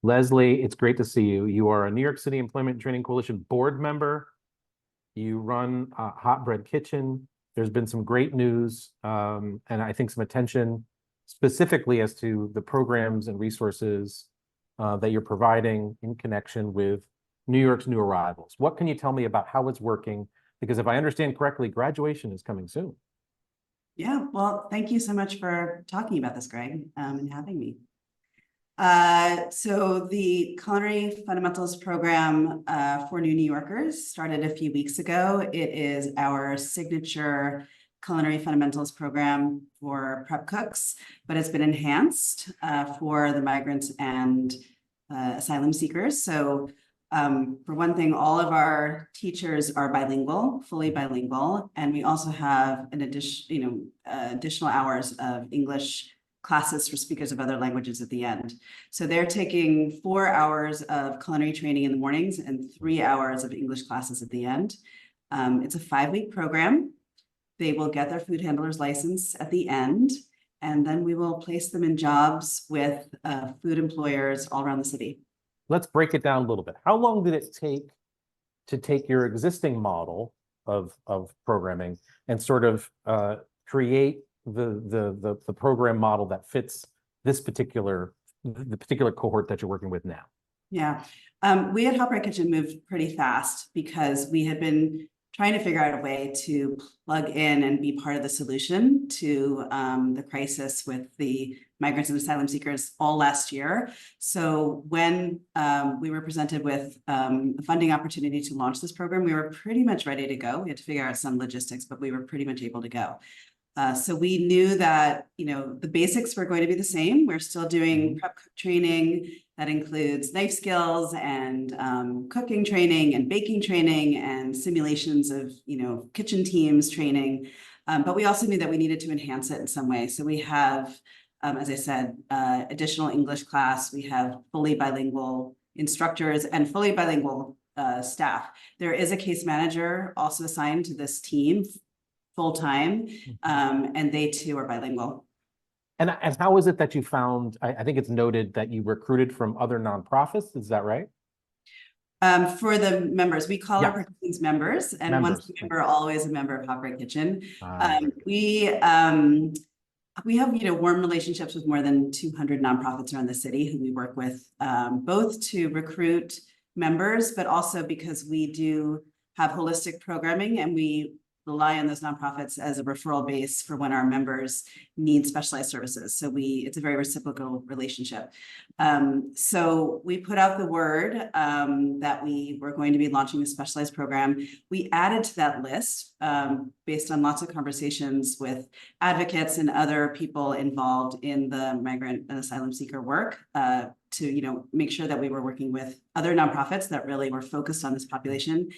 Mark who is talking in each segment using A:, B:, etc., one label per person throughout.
A: Leslie, it's great to see you. You are a New York City Employment and Training Coalition board member. You run Hot Bread Kitchen. There's been some great news and I think some attention specifically as to the programs and resources that you're providing in connection with New York's new arrivals. What can you tell me about how it's working? Because if I understand correctly, graduation is coming soon.
B: Yeah, well, thank you so much for talking about this, Greg, and having me. So the Culinary Fundamentals program for new New Yorkers started a few weeks ago. It is our signature Culinary Fundamentals program for prep cooks, but it's been enhanced for the migrants and asylum seekers. So for one thing, all of our teachers are bilingual, fully bilingual, and we also have an additional hours of English classes for speakers of other languages at the end. So they're taking 4 hours of culinary training in the mornings and 3 hours of English classes at the end. It's a 5-week program. They will get their food handler's license at the end, and then we will place them in jobs with food employers all around the city.
A: Let's break it down a little bit. How long did it take to take your existing model of programming and sort of create the program model that fits this particular cohort that you're working with now?
B: Yeah, we at Hot Bread Kitchen moved pretty fast because we had been trying to figure out a way to plug in and be part of the solution to the crisis with the migrants and asylum seekers all last year. So when we were presented with a funding opportunity to launch this program, we were pretty much ready to go. We had to figure out some logistics, but we were pretty much able to go. So we knew that, the basics were going to be the same. We're still doing prep cook training that includes knife skills and cooking training and baking training and simulations of, kitchen teams training. But we also knew that we needed to enhance it in some way. So we have, as I said, additional English class. We have fully bilingual instructors and fully bilingual staff. There is a case manager also assigned to this team full-time, and they too are bilingual.
A: And how is it that you found, I think it's noted that you recruited from other nonprofits, is that right?
B: For the members, we call our participants members, and once a member, always a member of Hot Bread Kitchen. We have, warm relationships with more than 200 nonprofits around the city who we work with, both to recruit members, but also because we do have holistic programming and we rely on those nonprofits as a referral base for when our members need specialized services. So it's a very reciprocal relationship. So we put out the word that we were going to be launching a specialized program. We added to that list based on lots of conversations with advocates and other people involved in the migrant and asylum seeker work to make sure that we were working with other nonprofits that really were focused on this population.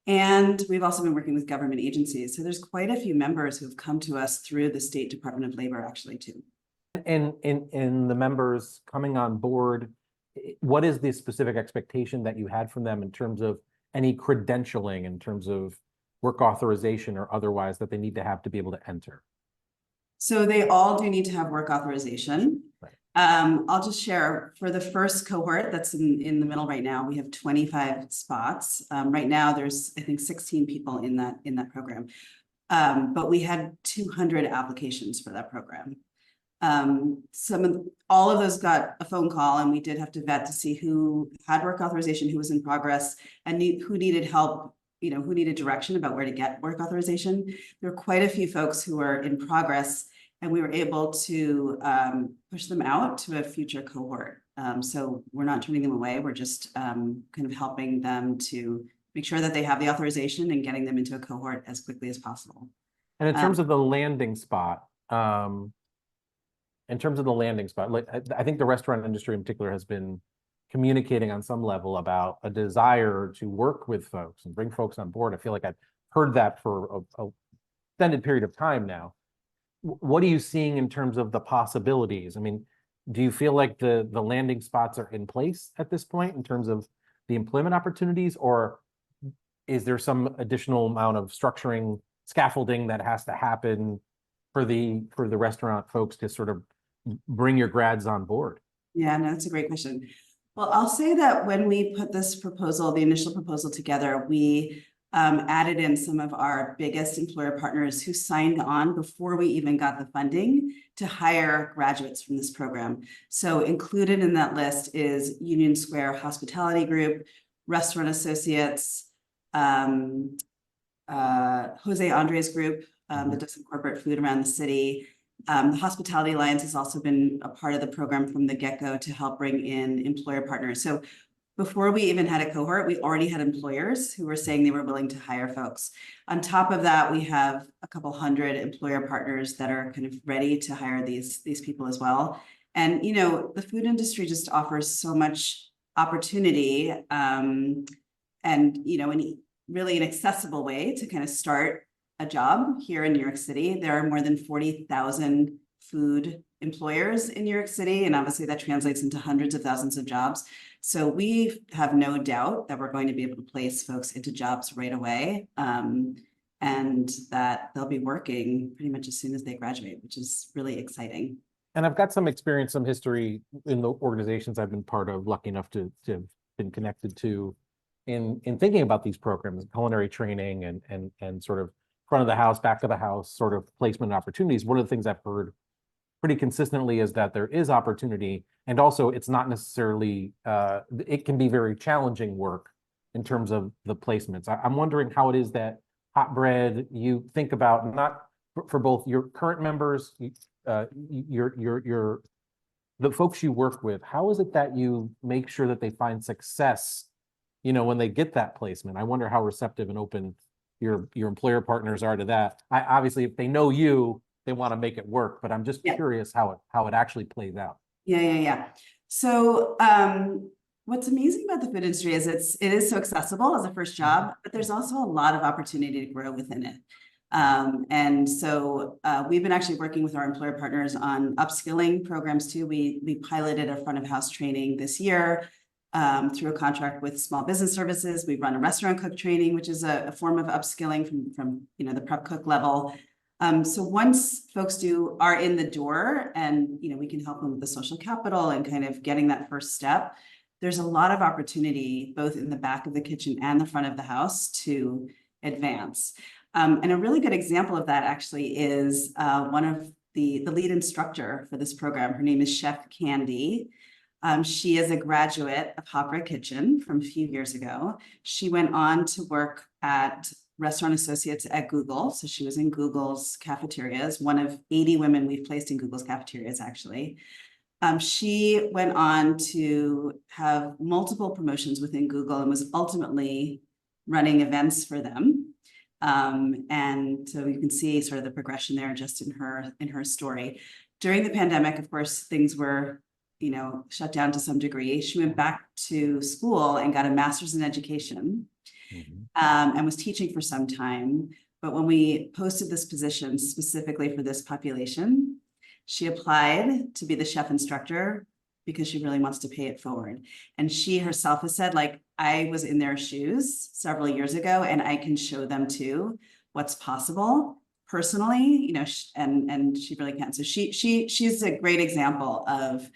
B: And we've also been working with government agencies. So there's quite a few members who've come to us through the State Department of Labor actually too.
A: And in the members coming on board, what is the specific expectation that you had from them in terms of any credentialing, in terms of work authorization or otherwise that they need to have to be able to enter?
B: So they all do need to have work authorization.
A: Right.
B: I'll just share for the first cohort that's in the middle right now, we have 25 spots. Right now there's, I think, 16 people in that program. But we had 200 applications for that program. All of those got a phone call, and we did have to vet to see who had work authorization, who was in progress, and who needed help, who needed direction about where to get work authorization. There were quite a few folks who were in progress, and we were able to push them out to a future cohort. So we're not turning them away. We're just kind of helping them to make sure that they have the authorization and getting them into a cohort as quickly as possible.
A: And in terms of the landing spot, like I think the restaurant industry in particular has been communicating on some level about a desire to work with folks and bring folks on board. I feel like I've heard that for a extended period of time now. What are you seeing in terms of the possibilities? I mean, do you feel like the landing spots are in place at this point in terms of the employment opportunities, or is there some additional amount of structuring, scaffolding that has to happen for the restaurant folks to sort of bring your grads on board?
B: Yeah, no, that's a great question. Well, I'll say that when we put this proposal, the initial proposal together, we added in some of our biggest employer partners who signed on before we even got the funding to hire graduates from this program. So included in that list is Union Square Hospitality Group, Restaurant Associates, Jose Andres Group, that does some corporate food around the city. The Hospitality Alliance has also been a part of the program from the get-go to help bring in employer partners. So before we even had a cohort, we already had employers who were saying they were willing to hire folks. On top of that, we have a couple hundred employer partners that are kind of ready to hire these people as well. And, you know, the food industry just offers so much opportunity, and, you know, really an accessible way to kind of start a job here in New York City. There are more than 40,000 food employers in New York City, and obviously that translates into hundreds of thousands of jobs. So we have no doubt that we're going to be able to place folks into jobs right away, and that they'll be working pretty much as soon as they graduate, which is really exciting.
A: And I've got some experience, some history in the organizations I've been part of, lucky enough to have been connected to in thinking about these programs, culinary training and sort of front of the house, back of the house sort of placement opportunities. One of the things I've heard pretty consistently is that there is opportunity, and also it's not necessarily, it can be very challenging work in terms of the placements. I'm wondering how it is that Hot Bread, you think about, not for both your current members, the folks you work with, how is it that you make sure that they find success, you know, when they get that placement? I wonder how receptive and open your employer partners are to that. Obviously, if they know you, they want to make it work, but I'm just curious how it actually plays out.
B: Yeah. So what's amazing about the food industry is it is so accessible as a first job, but there's also a lot of opportunity to grow within it. And so we've been actually working with our employer partners on upskilling programs too. We piloted a front of house training this year through a contract with Small Business Services. We run a restaurant cook training, which is a form of upskilling from you know, the prep cook level. So once folks are in the door and, you know, we can help them with the social capital and kind of getting that first step, there's a lot of opportunity both in the back of the kitchen and the front of the house to advance. And a really good example of that actually is one of the lead instructor for this program. Her name is Chef Candy. She is a graduate of Hot Bread Kitchen from a few years ago. She went on to work at Restaurant Associates at Google. So she was in Google's cafeterias, one of 80 women we've placed in Google's cafeterias, actually. She went on to have multiple promotions within Google and was ultimately running events for them. And so you can see sort of the progression there just in her story. During the pandemic, of course, things were, you know, shut down to some degree. She went back to school and got a master's in education. And was teaching for some time. But when we posted this position specifically for this population, she applied to be the chef instructor because she really wants to pay it forward. And she herself has said, like, I was in their shoes several years ago and I can show them too what's possible personally, you know, and she really can. So she's a great example of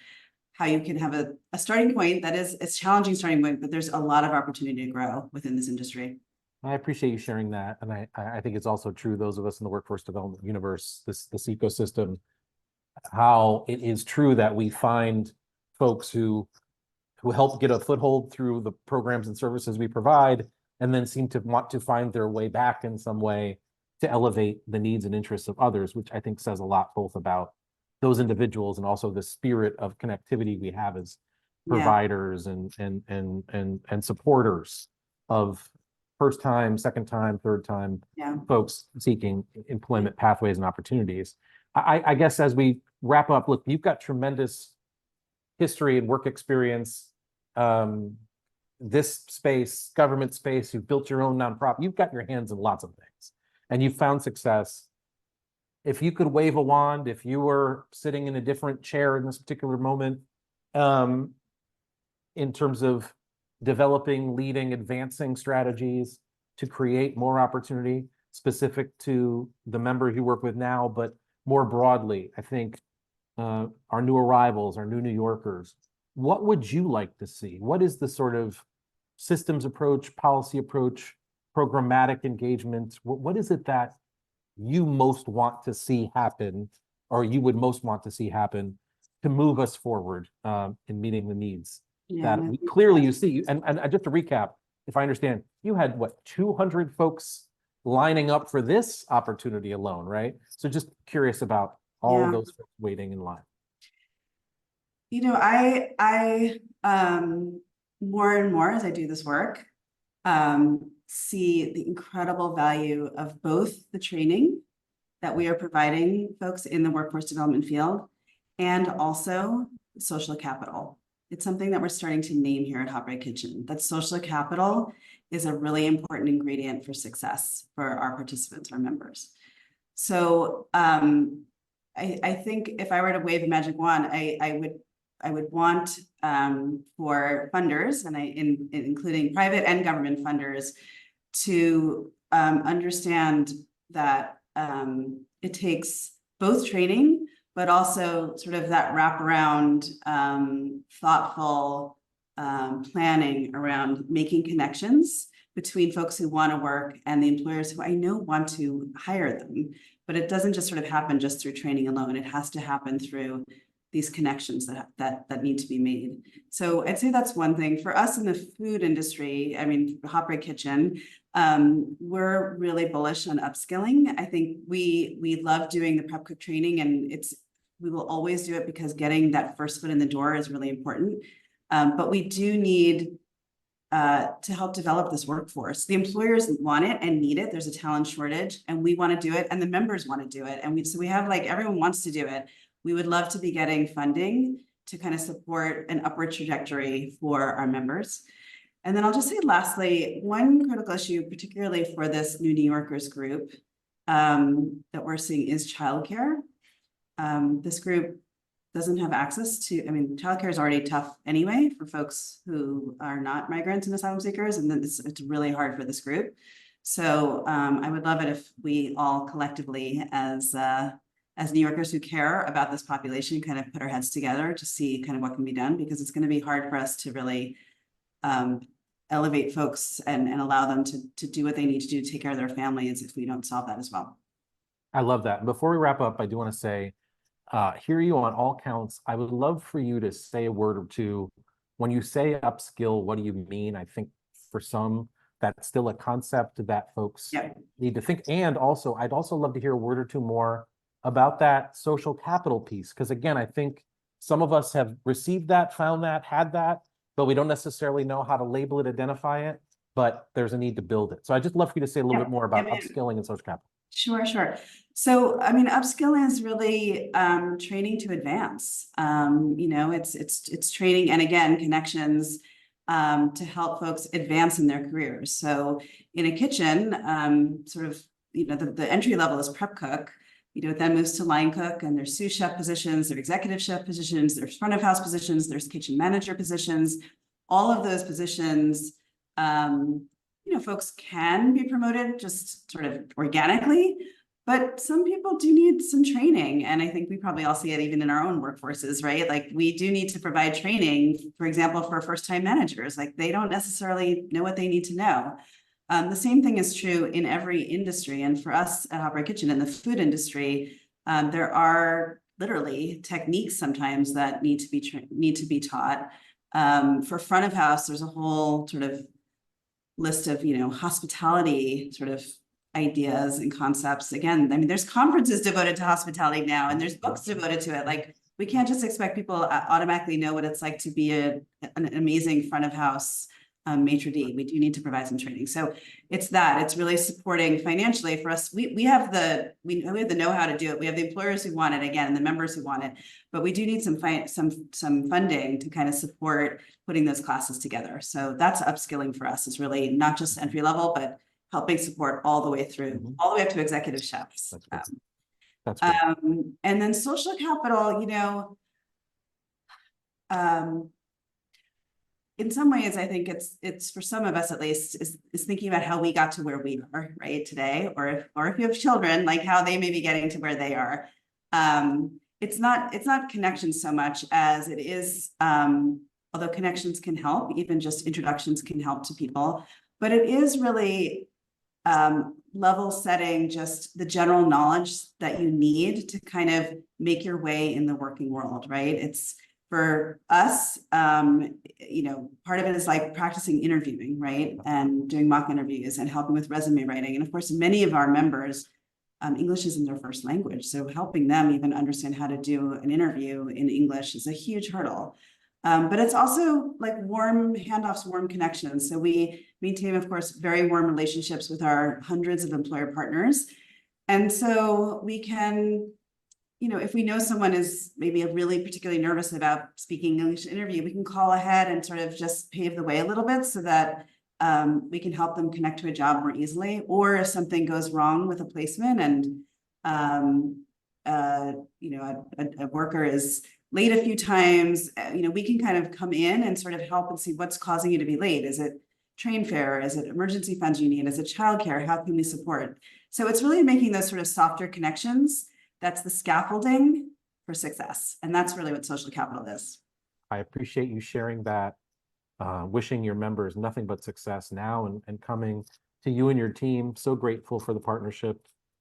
B: how you can have a starting point that is a challenging starting point, but there's a lot of opportunity to grow within this industry.
A: I appreciate you sharing that. And I think it's also true, those of us in the workforce development universe, this ecosystem, how it is true that we find folks who help get a foothold through the programs and services we provide, and then seem to want to find their way back in some way to elevate the needs and interests of others, which I think says a lot both about those individuals and also the spirit of connectivity we have as providers and supporters of first time, second time, third time folks seeking employment pathways and opportunities. I guess as we wrap up, look, you've got tremendous history and work experience. This space, government space, you've built your own nonprofit, you've got your hands in lots of things and you've found success. If you could wave a wand, if you were sitting in a different chair in this particular moment, in terms of developing, leading, advancing strategies to create more opportunity specific to the members you work with now, but more broadly, I think our new arrivals, our new New Yorkers, what would you like to see? What is the sort of systems approach, policy approach, programmatic engagement? What is it that you most want to see happen, or you would most want to see happen to move us forward in meeting the needs
B: Yeah,
A: that
B: no,
A: we clearly you see? And just to recap, if I understand, you had what, 200 folks lining up for this opportunity alone, right? So just curious about all of
B: yeah.
A: those folks waiting in line.
B: You know, I more and more as I do this work, see the incredible value of both the training that we are providing folks in the workforce development field and also social capital. It's something that we're starting to name here at Hot Bread Kitchen, that social capital is a really important ingredient for success for our participants, our members. So I think if I were to wave a magic wand, I would want for funders, and including private and government funders, to understand that it takes both training, but also sort of that wraparound, thoughtful planning around making connections between folks who want to work and the employers who I know want to hire them. But it doesn't just sort of happen just through training alone. It has to happen through these connections that need to be made. So I'd say that's one thing. For us in the food industry, I mean, Hot Bread Kitchen, we're really bullish on upskilling. I think we love doing the prep cook training, and we will always do it because getting that first foot in the door is really important. But we do need to help develop this workforce. The employers want it and need it. There's a talent shortage, and we want to do it, and the members want to do it. And so we have, like, everyone wants to do it. We would love to be getting funding to kind of support an upward trajectory for our members. And then I'll just say lastly, one critical issue, particularly for this new New Yorkers group that we're seeing, is childcare. This group doesn't have access to, I mean, childcare is already tough anyway for folks who are not migrants and asylum seekers, and then it's really hard for this group. So I would love it if we all collectively, as New Yorkers who care about this population, kind of put our heads together to see kind of what can be done, because it's going to be hard for us to really elevate folks and allow them to do what they need to do to take care of their families if we don't solve that as well.
A: I love that. Before we wrap up, I do want to say, hear you on all counts. I would love for you to say a word or two. When you say upskill, what do you mean? I think for some, that's still a concept that folks need to think. And also, I'd also love to hear a word or two more about that social capital piece. Because again, I think some of us have received that, found that, had that, but we don't necessarily know how to label it, identify it, but there's a need to build it. So I'd just love for you to say a little bit more about upskilling and social capital.
B: Sure. So, I mean, upskilling is really training to advance. You know, it's training and, again, connections to help folks advance in their careers. So in a kitchen, sort of, you know, the entry level is prep cook. You know, it then moves to line cook, and there's sous chef positions, there's executive chef positions, there's front of house positions, there's kitchen manager positions. All of those positions, you know, folks can be promoted just sort of organically, but some people do need some training. And I think we probably all see it even in our own workforces, right? Like, we do need to provide training, for example, for first-time managers. Like, they don't necessarily know what they need to know. The same thing is true in every industry. And for us at Hot Bread Kitchen in the food industry, there are literally techniques sometimes that need to be taught. For front of house, there's a whole sort of list of, you know, hospitality sort of ideas and concepts. Again, I mean, there's conferences devoted to hospitality now, and there's books devoted to it. Like, we can't just expect people automatically know what it's like to be an amazing front of house maitre d'. We do need to provide some training. So it's really supporting financially for us. We have the know-how to do it. We have the employers who want it, again, and the members who want it, but we do need some funding to kind of support putting those classes together. So that's upskilling for us, is really not just entry level, but helping support all the way through, all the way up to executive chefs.
A: That's great.
B: And then social capital, you know, in some ways, I think it's for some of us at least is thinking about how we got to where we are right today, or if you have children, like how they may be getting to where they are. it's not connections so much as it is, although connections can help, even just introductions can help to people, but it is really level setting just the general knowledge that you need to kind of make your way in the working world, right? It's for us, you know, part of it is like practicing interviewing, right? And doing mock interviews and helping with resume writing. And of course, many of our members, English isn't their first language. So helping them even understand how to do an interview in English is a huge hurdle. But it's also like warm handoffs, warm connections. So we maintain, of course, very warm relationships with our hundreds of employer partners. And so we can, you know, if we know someone is maybe really particularly nervous about speaking English interview, we can call ahead and sort of just pave the way a little bit so that we can help them connect to a job more easily. Or if something goes wrong with a placement and, you know, a worker is late a few times, you know, we can kind of come in and sort of help and see what's causing you to be late. Is it train fare? Is it emergency funds you need? Is it childcare? How can we support? So it's really making those sort of softer connections. That's the scaffolding for success. And that's really what social capital is.
A: I appreciate you sharing that. Wishing your members nothing but success now and coming to you and your team. So grateful for the partnership.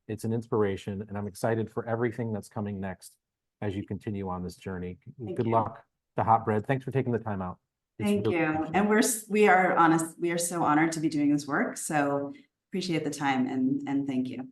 A: It's an inspiration, and I'm excited for everything that's coming next as you continue on this journey. Good luck to Hot Bread. Thanks for taking the time out.
B: Thank you. And we are so honored to be doing this work. So appreciate the time and thank you.